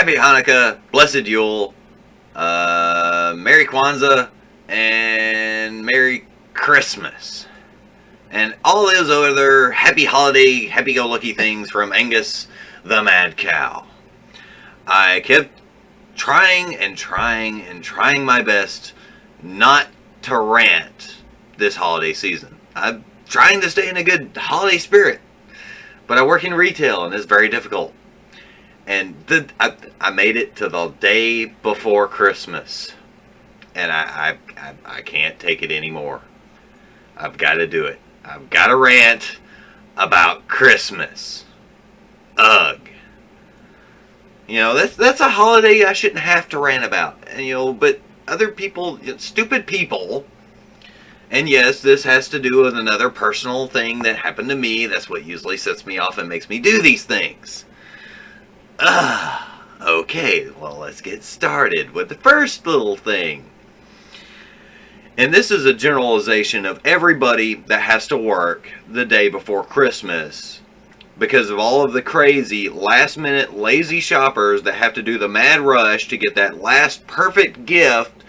Happy Hanukkah, Blessed Yule, Merry Kwanzaa, and Merry Christmas. And all those other happy holiday, happy-go-lucky things from Angus the Mad Cow. I kept trying my best not to rant this holiday season. I'm trying to stay in a good holiday spirit, but I work in retail and it's very difficult. And I made it to the day before Christmas, and I can't take it anymore. I've got to do it. I've got to rant about Christmas. Ugh. You know, that's a holiday I shouldn't have to rant about. And, but other people, stupid people, and yes, this has to do with another personal thing that happened to me. That's what usually sets me off and makes me do these things. Okay, well, let's get started with the first little thing. And this is a generalization of everybody that has to work the day before Christmas because of all of the crazy last-minute lazy shoppers that have to do the mad rush to get that last perfect gift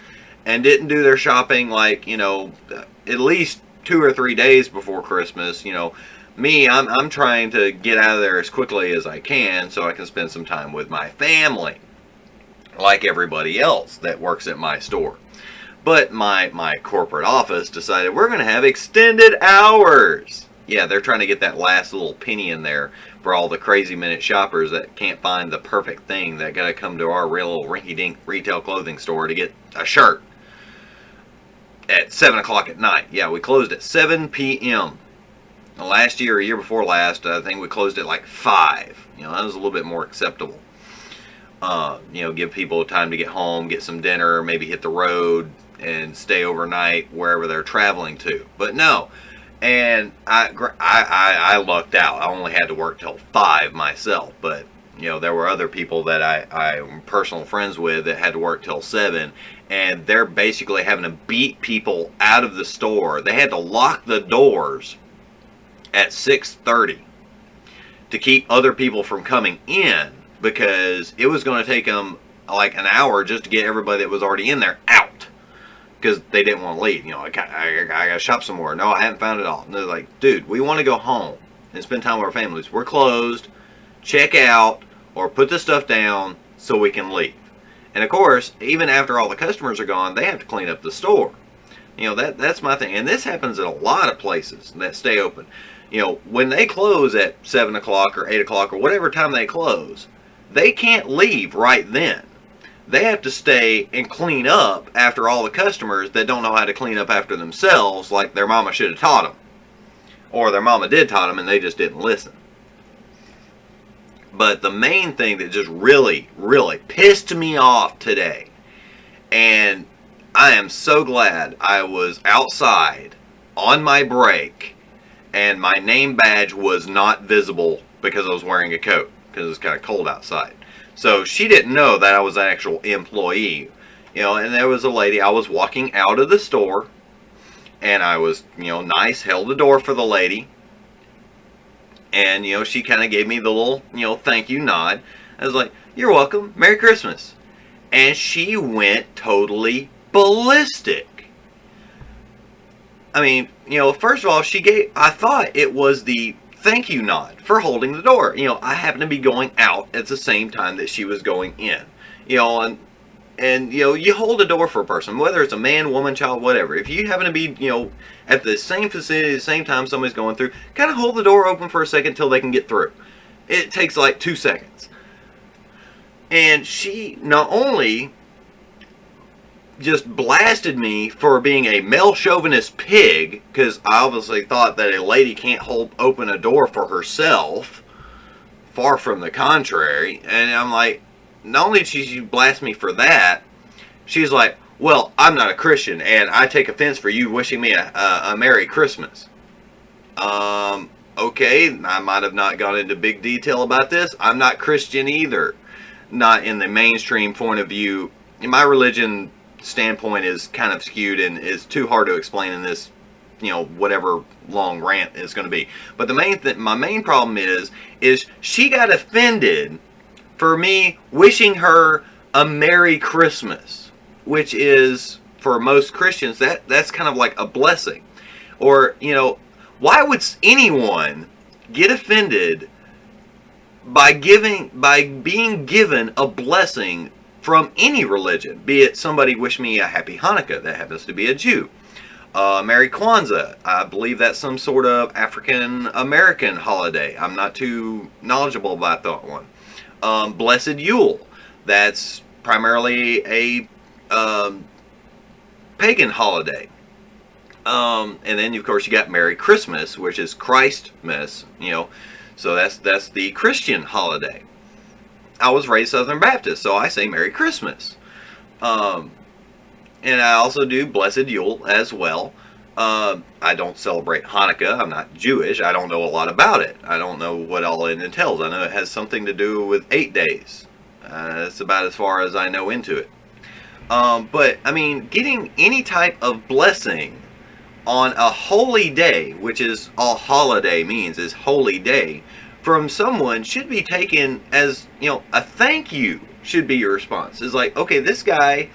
and didn't do their shopping like, at least 2 or 3 days before Christmas. Me, I'm trying to get out of there as quickly as I can so I can spend some time with my family, like everybody else that works at my store. But my corporate office decided we're going to have extended hours. Yeah, they're trying to get that last little penny in there for all the crazy minute shoppers that can't find the perfect thing that got to come to our real little rinky-dink retail clothing store to get a shirt at 7 o'clock at night. Yeah, we closed at 7 p.m. Last year, or year before last, I think we closed at like 5. That was a little bit more acceptable. Give people time to get home, get some dinner, maybe hit the road, and stay overnight wherever they're traveling to. But no, and I lucked out. I only had to work till 5 myself, but there were other people that I'm personal friends with that had to work till 7, and they're basically having to beat people out of the store. They had to lock the doors at 6:30 to keep other people from coming in because it was going to take them like an hour just to get everybody that was already in there out because they didn't want to leave. I got to shop some more. No, I haven't found it all. And they're like, dude, we want to go home and spend time with our families. We're closed. Check out or put the stuff down so we can leave. And of course, even after all the customers are gone, they have to clean up the store. That's my thing. And this happens at a lot of places that stay open. When they close at 7 o'clock or 8 o'clock or whatever time they close, they can't leave right then. They have to stay and clean up after all the customers that don't know how to clean up after themselves like their mama should have taught them. Or their mama did taught them and they just didn't listen. But the main thing that just really, really pissed me off today, and I am so glad I was outside on my break and my name badge was not visible because I was wearing a coat because it's kind of cold outside. So she didn't know that I was an actual employee. And there was a lady, I was walking out of the store and I was, nice, held the door for the lady. And, she kind of gave me the little, thank you nod. I was like, you're welcome, Merry Christmas. And she went totally ballistic. I mean, first of all, I thought it was the thank you nod for holding the door. I happened to be going out at the same time that she was going in. And you hold the door for a person, whether it's a man, woman, child, whatever. If you happen to be, at the same facility at the same time somebody's going through, kind of hold the door open for a second until they can get through. It takes like 2 seconds. And she not only just blasted me for being a male chauvinist pig, because I obviously thought that a lady can't open a door for herself. Far from the contrary. And I'm like, not only did she blast me for that, she's like, well, I'm not a Christian, and I take offense for you wishing me a Merry Christmas. Okay, I might have not gone into big detail about this. I'm not Christian either. Not in the mainstream point of view. In my religion standpoint is kind of skewed and is too hard to explain in this, whatever long rant is going to be. But my main problem is she got offended for me, wishing her a Merry Christmas, which is, for most Christians, that's kind of like a blessing. Or, why would anyone get offended by being given a blessing from any religion? Be it somebody wish me a happy Hanukkah, that happens to be a Jew. Merry Kwanzaa, I believe that's some sort of African American holiday. I'm not too knowledgeable about that one. Blessed Yule, that's primarily a pagan holiday. And then of course you got Merry Christmas, which is Christmas, so that's the Christian holiday. I was raised Southern Baptist, so I say Merry Christmas. And I also do Blessed Yule as well. I don't celebrate Hanukkah. I'm not Jewish. I don't know a lot about it. I don't know what all it entails. I know it has something to do with 8 days. That's about as far as I know into it. But, I mean, getting any type of blessing on a holy day, which is all holiday means, is holy day, from someone should be taken as, a thank you should be your response. It's like, okay, this guy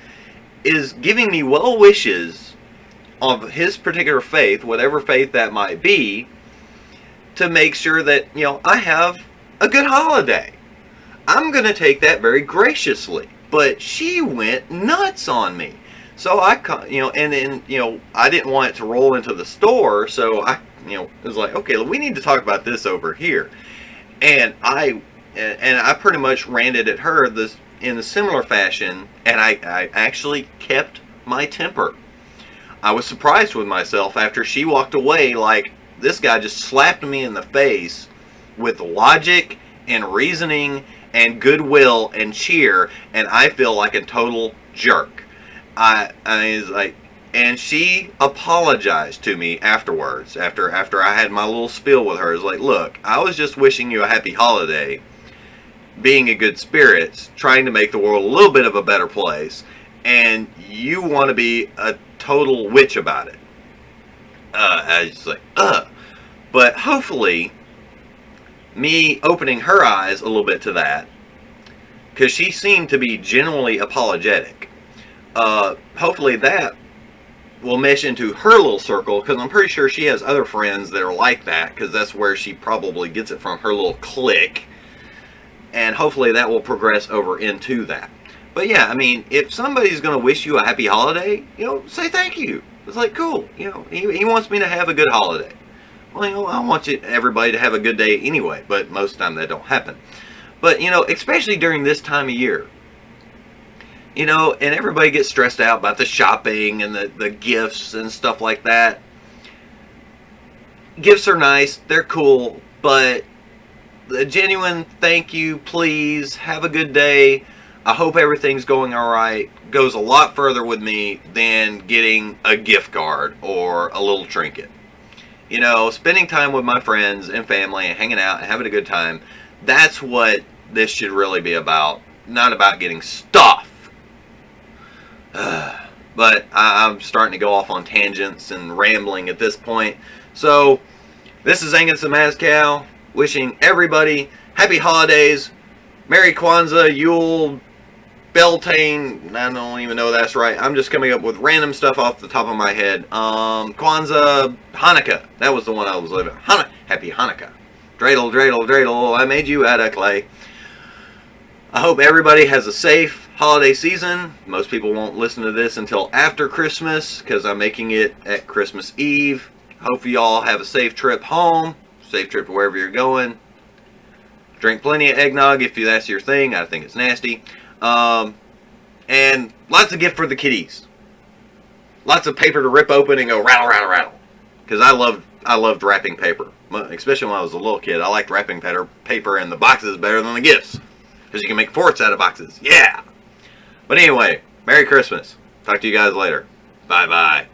is giving me well wishes of his particular faith, whatever faith that might be, to make sure that, I have a good holiday. I'm going to take that very graciously. But she went nuts on me. So I, and then, I didn't want it to roll into the store, so I, it was like, okay, we need to talk about this over here. And I pretty much ranted at her in a similar fashion, and I actually kept my temper. I was surprised with myself after she walked away, like, this guy just slapped me in the face with logic and reasoning and goodwill and cheer, and I feel like a total jerk. I mean, it's like, and she apologized to me afterwards, after I had my little spiel with her. It's like, look, I was just wishing you a happy holiday, being in good spirits, trying to make the world a little bit of a better place, and you want to be a total witch about it. I was just like, But hopefully, me opening her eyes a little bit to that, because she seemed to be genuinely apologetic. Hopefully that will mesh into her little circle, because I'm pretty sure she has other friends that are like that, because that's where she probably gets it from, her little clique. And hopefully that will progress over into that. But yeah, I mean, if somebody's going to wish you a happy holiday, say thank you. It's like, cool, he wants me to have a good holiday. Well, I want everybody to have a good day anyway, but most of the time that don't happen. But, especially during this time of year, and everybody gets stressed out about the shopping and the gifts and stuff like that. Gifts are nice, they're cool, but the genuine thank you, please, have a good day, I hope everything's going alright, goes a lot further with me than getting a gift card or a little trinket. Spending time with my friends and family and hanging out and having a good time, that's what this should really be about, not about getting stuff. But I'm starting to go off on tangents and rambling at this point. So, this is Angus the Mazcow, wishing everybody happy holidays, Merry Kwanzaa, Yule, Beltane, I don't even know that's right. I'm just coming up with random stuff off the top of my head. Kwanzaa, Hanukkah, that was the one I was living. Happy Hanukkah. Dreidel, dreidel, dreidel, I made you out of clay. I hope everybody has a safe holiday season. Most people won't listen to this until after Christmas, because I'm making it at Christmas Eve. Hope you all have a safe trip home, safe trip to wherever you're going. Drink plenty of eggnog if that's your thing. I think it's nasty. And lots of gift for the kiddies. Lots of paper to rip open and go rattle, rattle, rattle. Because I loved wrapping paper. Especially when I was a little kid. I liked wrapping paper in the boxes better than the gifts. Because you can make forts out of boxes. Yeah! But anyway, Merry Christmas. Talk to you guys later. Bye-bye.